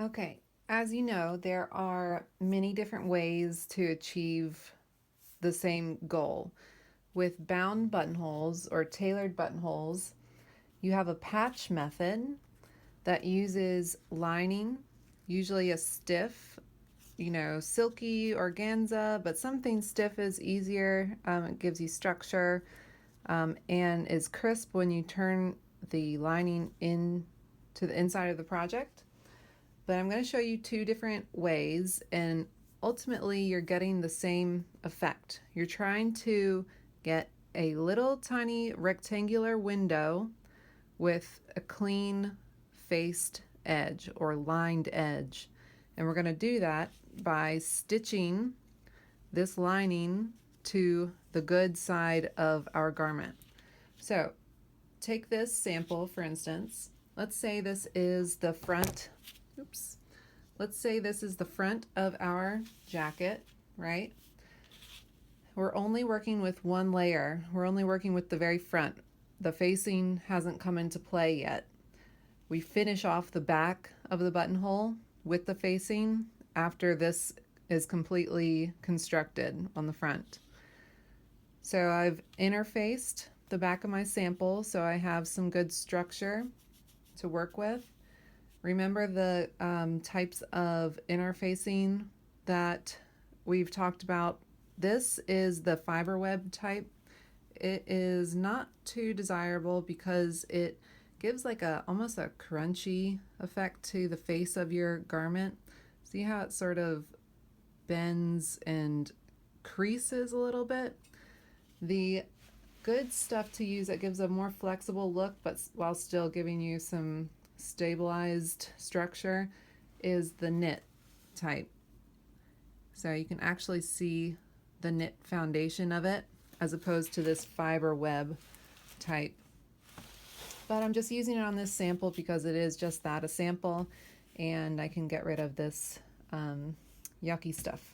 Okay, as you know, there are many different ways to achieve the same goal. With bound buttonholes or tailored buttonholes, you have a patch method that uses lining, usually a stiff, silky organza, but something stiff is easier. It gives you structure and is crisp when you turn the lining in to the inside of the project. But I'm going to show you two different ways, and ultimately you're getting the same effect. You're trying to get a little tiny rectangular window with a clean faced edge or lined edge. And we're going to do that by stitching this lining to the good side of our garment. So take this sample for instance. Let's say this is the front. Oops. Let's say this is the front of our jacket, right? We're only working with one layer. We're only working with the very front. The facing hasn't come into play yet. We finish off the back of the buttonhole with the facing after this is completely constructed on the front. So I've interfaced the back of my sample so I have some good structure to work with. Remember the types of interfacing that we've talked about. This is the fiber web type. It is not too desirable because it gives like almost a crunchy effect to the face of your garment. See how it sort of bends and creases a little bit? The good stuff to use that gives a more flexible look but while still giving you some stabilized structure is the knit type. So you can actually see the knit foundation of it as opposed to this fiber web type. But I'm just using it on this sample because it is just that, a sample, and I can get rid of this yucky stuff.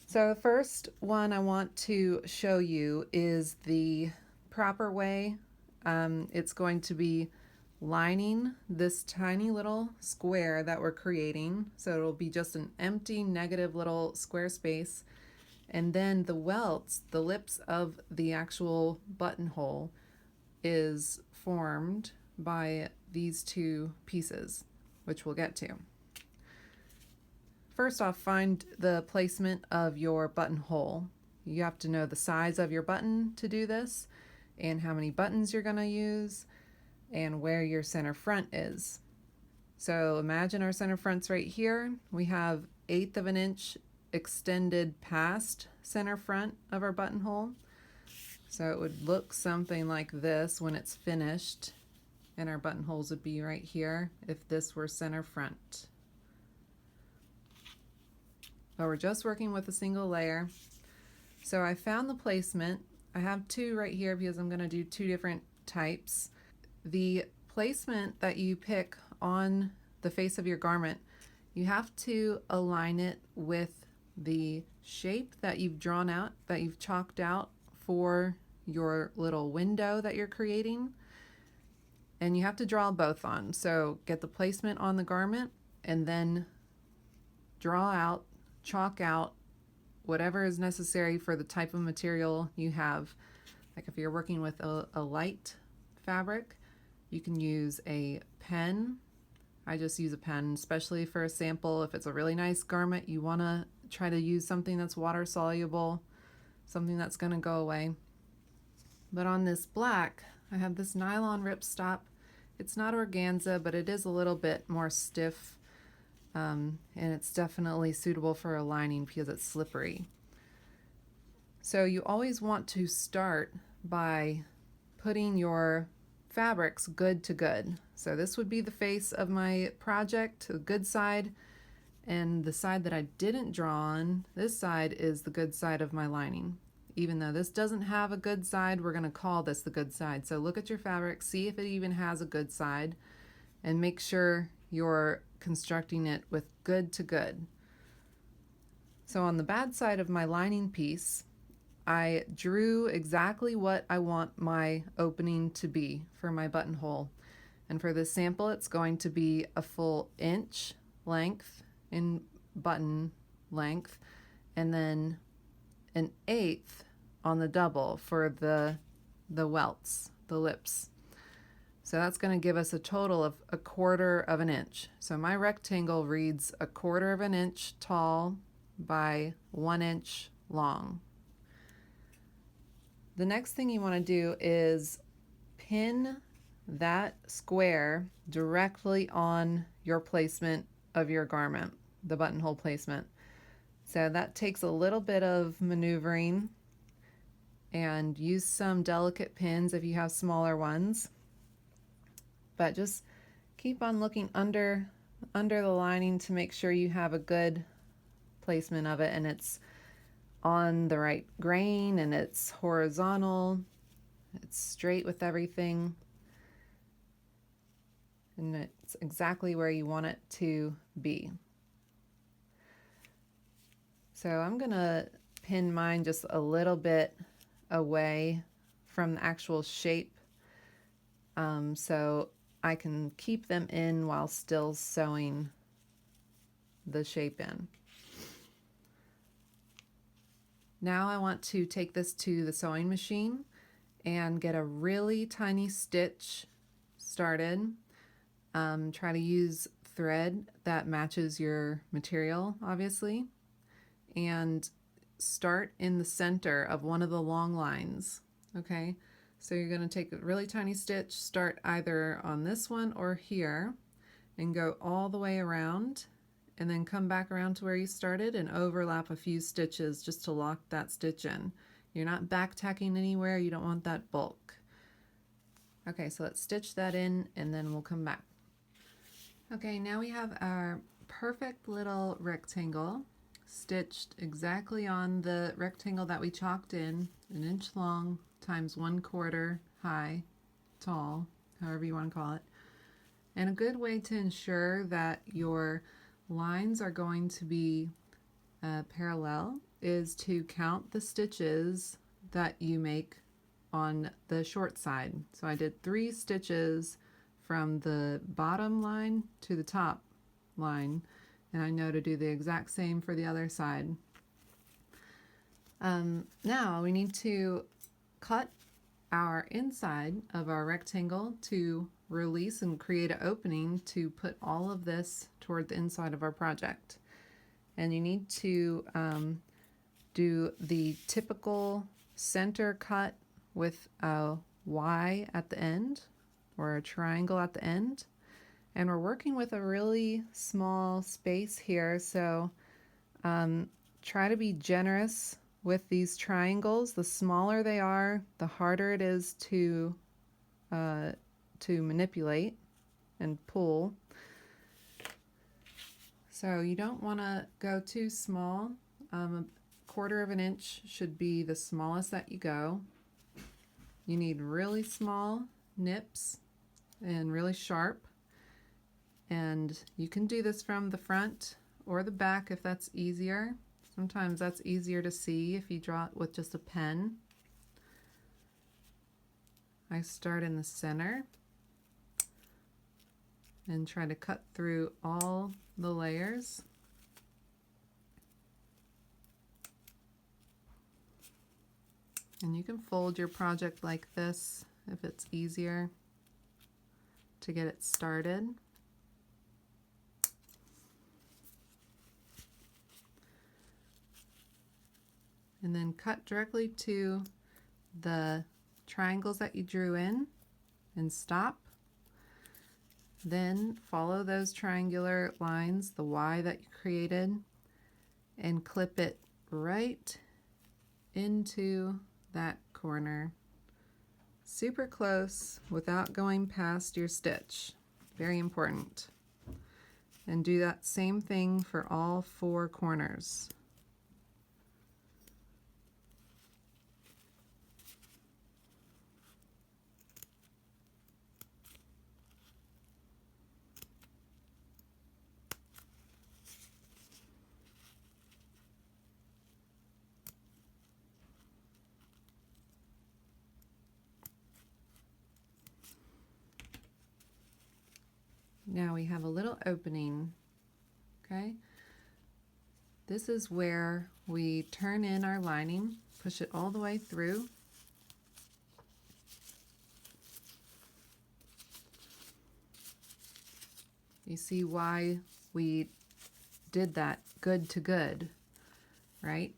So the first one I want to show you is the proper way. It's going to be lining this tiny little square that we're creating. So it'll be just an empty negative little square space. And then the welts, the lips of the actual buttonhole, is formed by these two pieces, which we'll get to. First off, find the placement of your buttonhole. You have to know the size of your button to do this, and how many buttons you're going to use, and where your center front is. So imagine our center front's right here. We have 1/8 of an inch extended past center front of our buttonhole. So it would look something like this when it's finished, and our buttonholes would be right here if this were center front. But we're just working with a single layer. So I found the placement. I have two right here because I'm going to do two different types. The placement that you pick on the face of your garment, you have to align it with the shape that you've drawn out, that you've chalked out for your little window that you're creating. And you have to draw both on. So get the placement on the garment and then draw out, chalk out whatever is necessary for the type of material you have. Like if you're working with a light fabric, you can use a pen. I just use a pen, especially for a sample. If it's a really nice garment, you want to try to use something that's water soluble, something that's going to go away. But on this black, I have this nylon ripstop. It's not organza, but it is a little bit more stiff, and it's definitely suitable for a lining because it's slippery. So you always want to start by putting your fabrics good to good. So this would be the face of my project, the good side, and the side that I didn't draw on, this side is the good side of my lining. Even though this doesn't have a good side, we're going to call this the good side. So look at your fabric, see if it even has a good side, and make sure you're constructing it with good to good. So on the bad side of my lining piece, I drew exactly what I want my opening to be for my buttonhole. And for this sample, it's going to be a full inch length in button length, and then an eighth on the double for the welts, the lips. So that's going to give us a total of 1/4 of an inch. So my rectangle reads 1/4 of an inch tall by 1 inch long. The next thing you want to do is pin that square directly on your placement of your garment, the buttonhole placement. So that takes a little bit of maneuvering, and use some delicate pins if you have smaller ones. But just keep on looking under the lining to make sure you have a good placement of it, and it's on the right grain, and it's horizontal, it's straight with everything, and it's exactly where you want it to be. So I'm gonna pin mine just a little bit away from the actual shape, so I can keep them in while still sewing the shape in. Now I want to take this to the sewing machine and get a really tiny stitch started. Try to use thread that matches your material, obviously, and start in the center of one of the long lines. Okay, so you're going to take a really tiny stitch, start either on this one or here, and go all the way around, and then come back around to where you started and overlap a few stitches just to lock that stitch in. You're not back tacking anywhere, you don't want that bulk. Okay, so let's stitch that in and then we'll come back. Okay, now we have our perfect little rectangle stitched exactly on the rectangle that we chalked in, 1 inch long times 1/4 high, tall, however you want to call it. And a good way to ensure that your lines are going to be parallel is to count the stitches that you make on the short side. So I did 3 stitches from the bottom line to the top line, and I know to do the exact same for the other side. Now we need to cut our inside of our rectangle to release and create an opening to put all of this toward the inside of our project. And you need to do the typical center cut with a Y at the end, or a triangle at the end. And we're working with a really small space here, so try to be generous with these triangles. The smaller they are, the harder it is to manipulate and pull. So you don't want to go too small. 1/4 of an inch should be the smallest that you go. You need really small nips and really sharp. And you can do this from the front or the back if that's easier. Sometimes that's easier to see if you draw it with just a pen. I start in the center and try to cut through all the layers. And you can fold your project like this if it's easier to get it started. And then cut directly to the triangles that you drew in and stop. Then follow those triangular lines, the Y that you created, and clip it right into that corner. Super close without going past your stitch. Very important. And do that same thing for all 4 corners. Now we have a little opening Okay, this is where we turn in our lining, push it all the way through. You see why we did that good to good, right?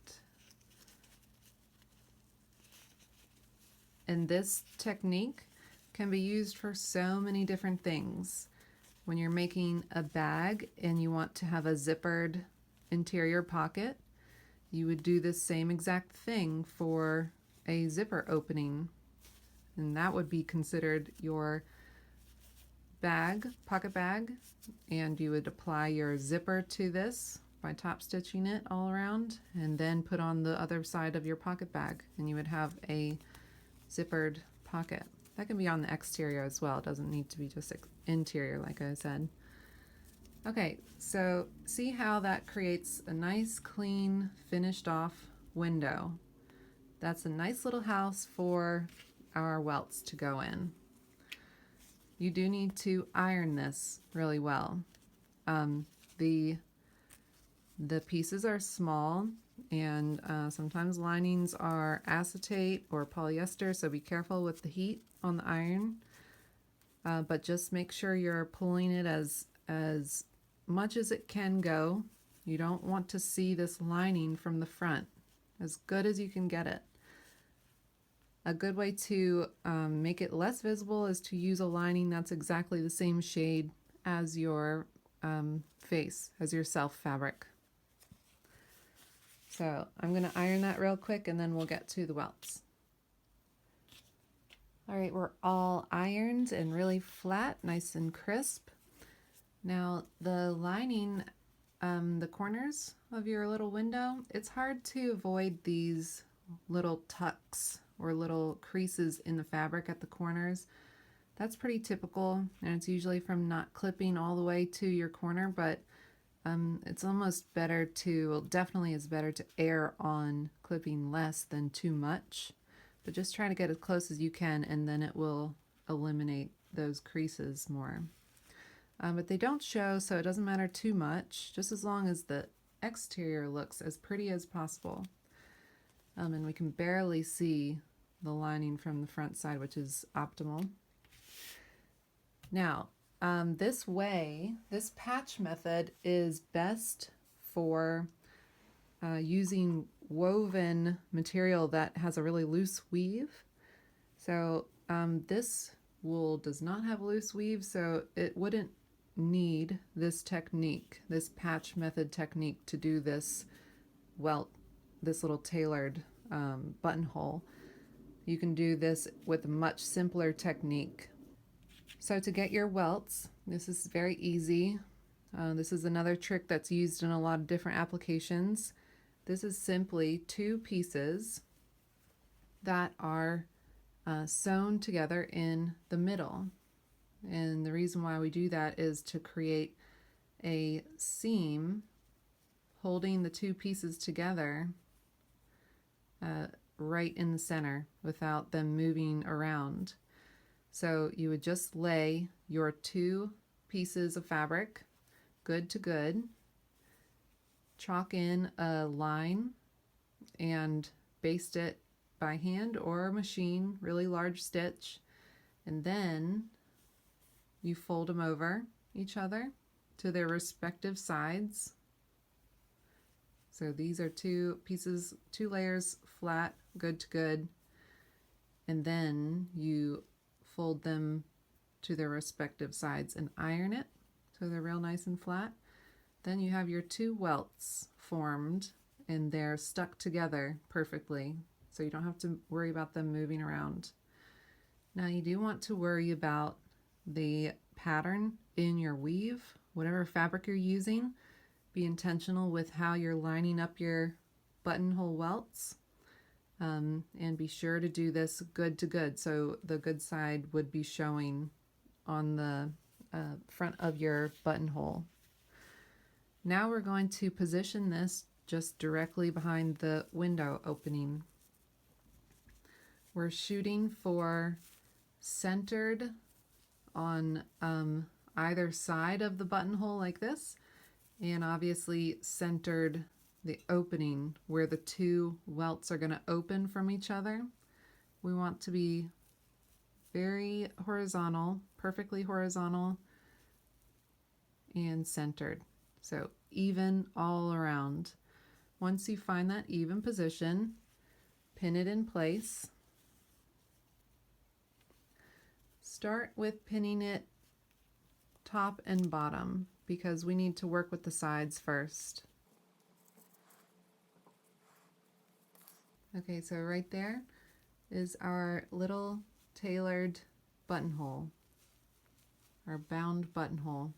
And this technique can be used for so many different things. When you're making a bag and you want to have a zippered interior pocket, you would do the same exact thing for a zipper opening. And that would be considered your bag, pocket bag, and you would apply your zipper to this by top stitching it all around and then put on the other side of your pocket bag and you would have a zippered pocket. That can be on the exterior as well. It doesn't need to be just interior like I said. Okay, so see how that creates a nice clean finished off window. That's a nice little house for our welts to go in. You do need to iron this really well. The pieces are small and sometimes linings are acetate or polyester, so be careful with the heat on the iron. But just make sure you're pulling it as much as it can go. You don't want to see this lining from the front, as good as you can get it. A good way to make it less visible is to use a lining that's exactly the same shade as your face, as your self fabric. So I'm going to iron that real quick and then we'll get to the welts. All right, we're all ironed and really flat, nice and crisp. Now the lining, the corners of your little window, it's hard to avoid these little tucks or little creases in the fabric at the corners. That's pretty typical, and it's usually from not clipping all the way to your corner, but it's almost better to, well, definitely is better to err on clipping less than too much, but just try to get as close as you can and then it will eliminate those creases more. But they don't show, so it doesn't matter too much, just as long as the exterior looks as pretty as possible. And we can barely see the lining from the front side, which is optimal. Now, this patch method is best for using woven material that has a really loose weave. So this wool does not have loose weave, so it wouldn't need this technique, this patch method technique to do this welt, this little tailored buttonhole. You can do this with a much simpler technique. So to get your welts, this is very easy. This is another trick that's used in a lot of different applications. This is simply two pieces that are sewn together in the middle. And the reason why we do that is to create a seam holding the two pieces together right in the center without them moving around. So you would just lay your two pieces of fabric good to good, chalk in a line and baste it by hand or machine, really large stitch, and then you fold them over each other to their respective sides. So these are two pieces, two layers flat, good to good, and then you fold them to their respective sides and iron it so they're real nice and flat. Then you have your two welts formed and they're stuck together perfectly, so you don't have to worry about them moving around. Now you do want to worry about the pattern in your weave. Whatever fabric you're using, be intentional with how you're lining up your buttonhole welts, and be sure to do this good to good, so the good side would be showing on the front of your buttonhole. Now we're going to position this just directly behind the window opening. We're shooting for centered on either side of the buttonhole like this, and obviously centered the opening where the two welts are going to open from each other. We want to be very horizontal, perfectly horizontal and centered. So even all around. Once you find that even position, pin it in place. Start with pinning it top and bottom because we need to work with the sides first. Okay, so right there is our little tailored buttonhole, our bound buttonhole.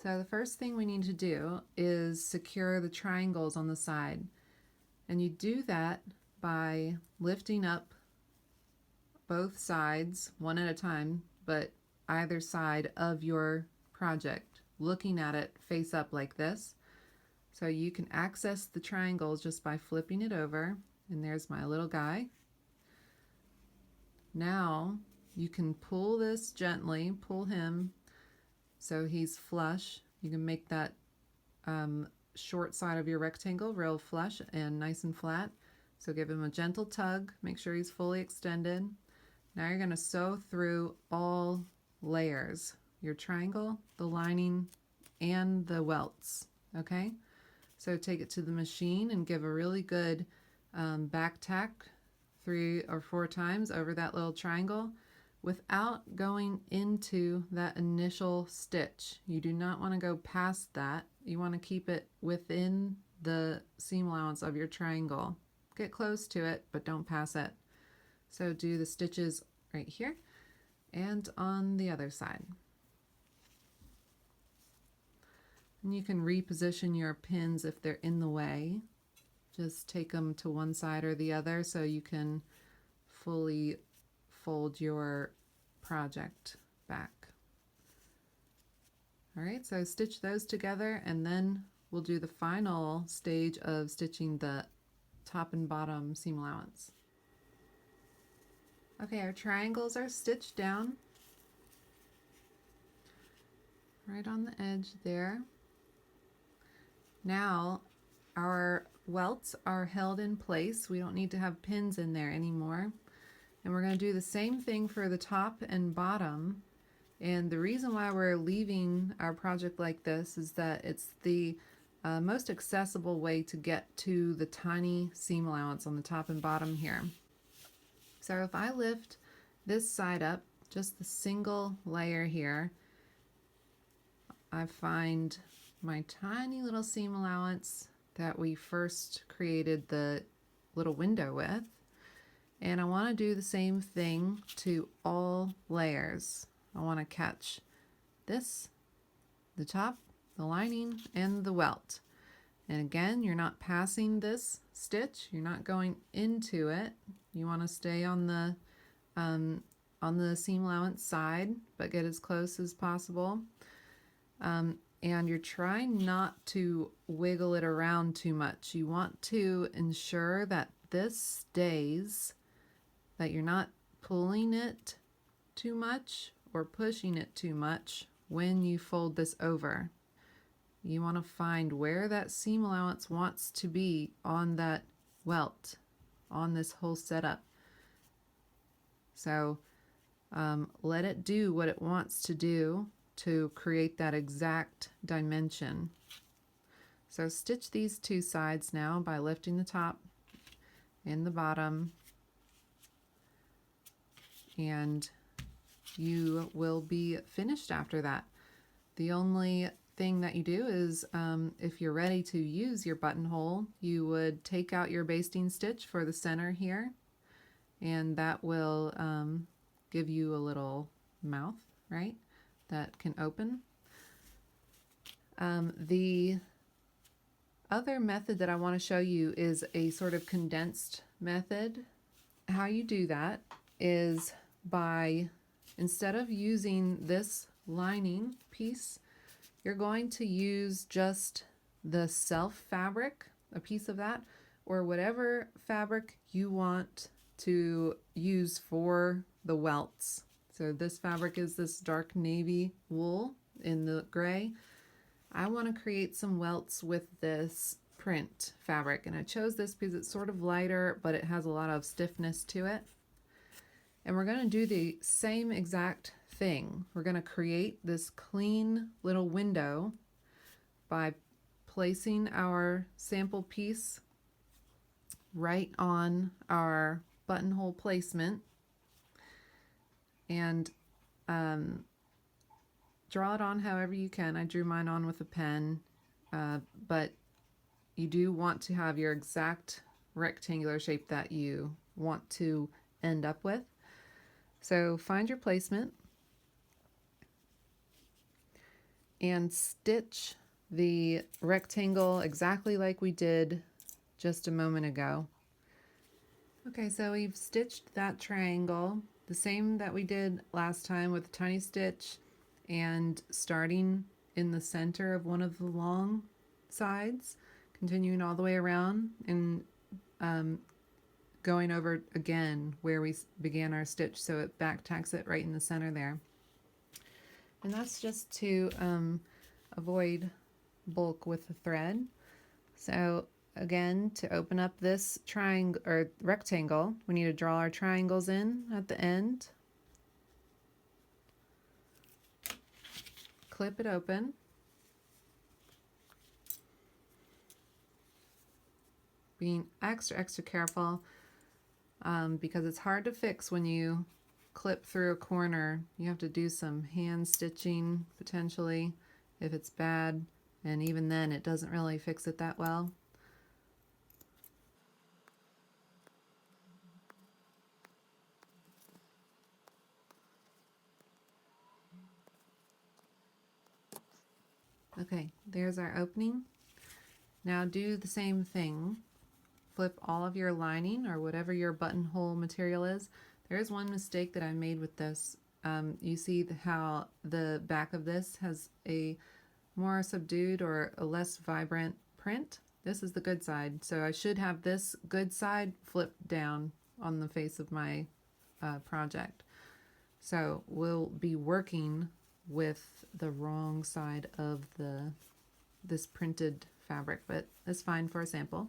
So the first thing we need to do is secure the triangles on the side. And you do that by lifting up both sides one at a time, but either side of your project, looking at it face up like this. So you can access the triangles just by flipping it over, and there's my little guy. Now you can pull this gently, pull him so he's flush. You can make that short side of your rectangle real flush and nice and flat. So give him a gentle tug, make sure he's fully extended. Now you're going to sew through all layers, your triangle, the lining, and the welts, okay? So take it to the machine and give a really good back tack 3 or 4 times over that little triangle without going into that initial stitch. You do not want to go past that. You want to keep it within the seam allowance of your triangle. Get close to it, but don't pass it. So do the stitches right here and on the other side. And you can reposition your pins if they're in the way. Just take them to one side or the other so you can fully fold your project back. All right, so stitch those together and then we'll do the final stage of stitching the top and bottom seam allowance. Okay, our triangles are stitched down right on the edge there. Now our welts are held in place. We don't need to have pins in there anymore. And we're going to do the same thing for the top and bottom. And the reason why we're leaving our project like this is that it's the most accessible way to get to the tiny seam allowance on the top and bottom here. So if I lift this side up, just the single layer here, I find my tiny little seam allowance that we first created the little window with. And I want to do the same thing to all layers. I want to catch this, the top, the lining, and the welt. And again, you're not passing this stitch. You're not going into it. You want to stay on the seam allowance side, but get as close as possible. And you're trying not to wiggle it around too much. You want to ensure that this stays, that you're not pulling it too much or pushing it too much when you fold this over. You want to find where that seam allowance wants to be on that welt, on this whole setup. So let it do what it wants to do to create that exact dimension. So stitch these two sides now by lifting the top and the bottom, and you will be finished after that. The only thing that you do is if you're ready to use your buttonhole, you would take out your basting stitch for the center here, and that will give you a little mouth, right, that can open. The other method that I want to show you is a sort of condensed method. How you do that is by, instead of using this lining piece, you're going to use just the self fabric, a piece of that, or whatever fabric you want to use for the welts. So this fabric is this dark navy wool in the gray. I want to create some welts with this print fabric, and I chose this because it's sort of lighter, but it has a lot of stiffness to it. And we're going to do the same exact thing. We're going to create this clean little window by placing our sample piece right on our buttonhole placement, and draw it on however you can. I drew mine on with a pen, but you do want to have your exact rectangular shape that you want to end up with. So find your placement and stitch the rectangle exactly like we did just a moment ago. Okay, so we've stitched that triangle the same that we did last time with a tiny stitch, and starting in the center of one of the long sides, continuing all the way around, and going over again where we began our stitch, so it back tacks it right in the center there. And that's just to avoid bulk with the thread. So again, to open up this triangle or rectangle, we need to draw our triangles in at the end. Clip it open. Being extra careful because it's hard to fix when you clip through a corner. You have to do some hand stitching potentially if it's bad, and even then it doesn't really fix it that well. Okay, there's our opening. Now do the same thing. Flip all of your lining or whatever your buttonhole material is. There is one mistake that I made with this. You see how the back of this has a more subdued or a less vibrant print. This is the good side, so I should have this good side flipped down on the face of my project. So we'll be working with the wrong side of this printed fabric, but that's fine for a sample.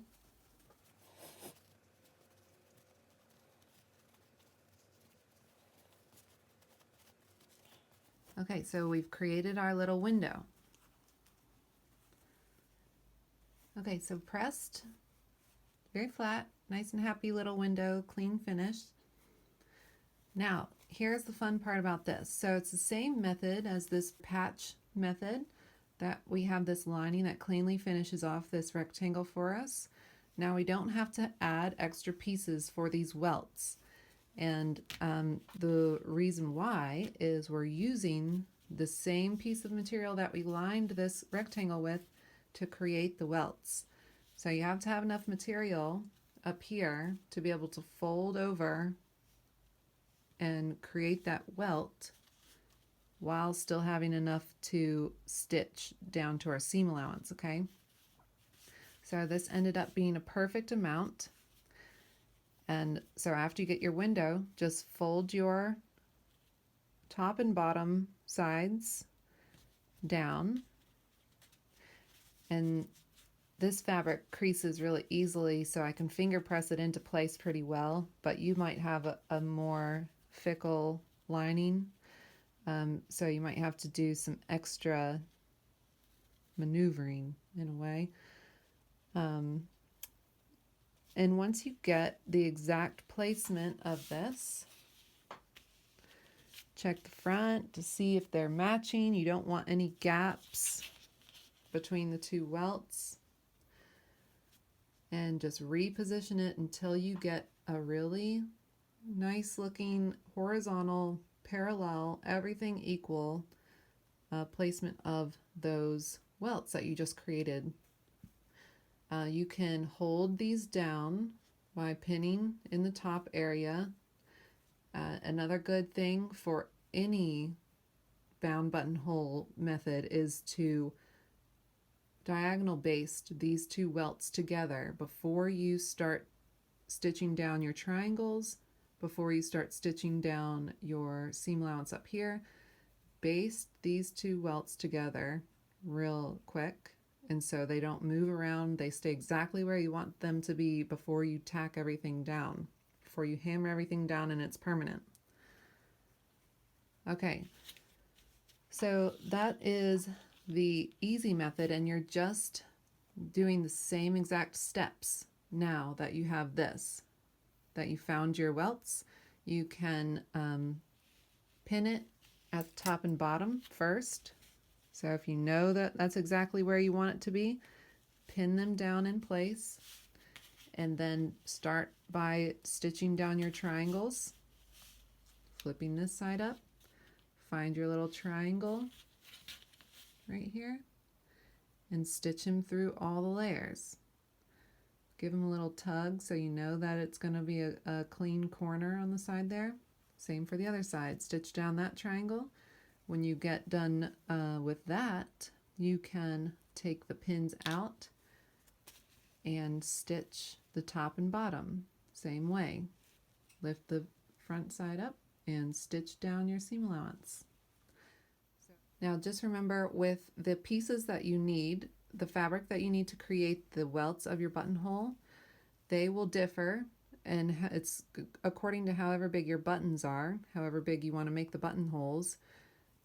Okay, so we've created our little window. Okay, so pressed, very flat, nice and happy little window, clean finish. Now, here's the fun part about this. So it's the same method as this patch method, that we have this lining that cleanly finishes off this rectangle for us. Now we don't have to add extra pieces for these welts. And the reason why is we're using the same piece of material that we lined this rectangle with to create the welts. So you have to have enough material up here to be able to fold over and create that welt while still having enough to stitch down to our seam allowance, okay? So this ended up being a perfect amount. And so after you get your window, just fold your top and bottom sides down. And this fabric creases really easily, so I can finger press it into place pretty well, but you might have a more fickle lining, so you might have to do some extra maneuvering in a way. And once you get the exact placement of this, check the front to see if they're matching. You don't want any gaps between the two welts. And just reposition it until you get a really nice looking horizontal, parallel, everything equal placement of those welts that you just created. You can hold these down by pinning in the top area. Another good thing for any bound buttonhole method is to diagonal baste these two welts together before you start stitching down your triangles, before you start stitching down your seam allowance up here. Baste these two welts together real quick. And so they don't move around. They stay exactly where you want them to be before you tack everything down, before you hammer everything down and it's permanent. Okay, so that is the easy method, and you're just doing the same exact steps now that you have this, that you found your welts. You can pin it at the top and bottom first. So if you know that that's exactly where you want it to be, pin them down in place, and then start by stitching down your triangles, flipping this side up, find your little triangle right here, and stitch them through all the layers. Give them a little tug so you know that it's going to be a clean corner on the side there. Same for the other side. Stitch down that triangle. When you get done with that, you can take the pins out and stitch the top and bottom. Same way. Lift the front side up and stitch down your seam allowance. Now just remember, with the pieces that you need, the fabric that you need to create the welts of your buttonhole, they will differ, and it's according to however big your buttons are, however big you want to make the buttonholes.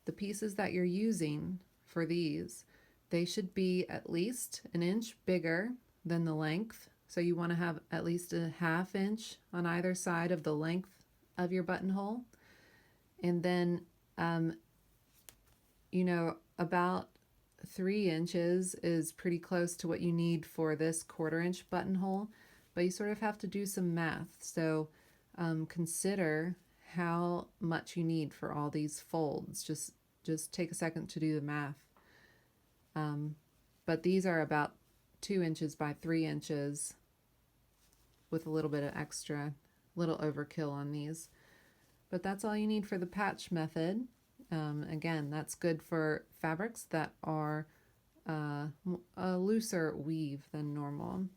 The pieces that you're using for these, they should be at least an inch bigger than the length. So you want to have at least a ½ inch on either side of the length of your buttonhole. And then, about 3 inches is pretty close to what you need for this 1/4 inch buttonhole, but you sort of have to do some math. So consider how much you need for all these folds. Just take a second to do the math. But these are about 2 inches by 3 inches with a little bit of extra, little overkill on these. But that's all you need for the patch method. Again, that's good for fabrics that are a looser weave than normal.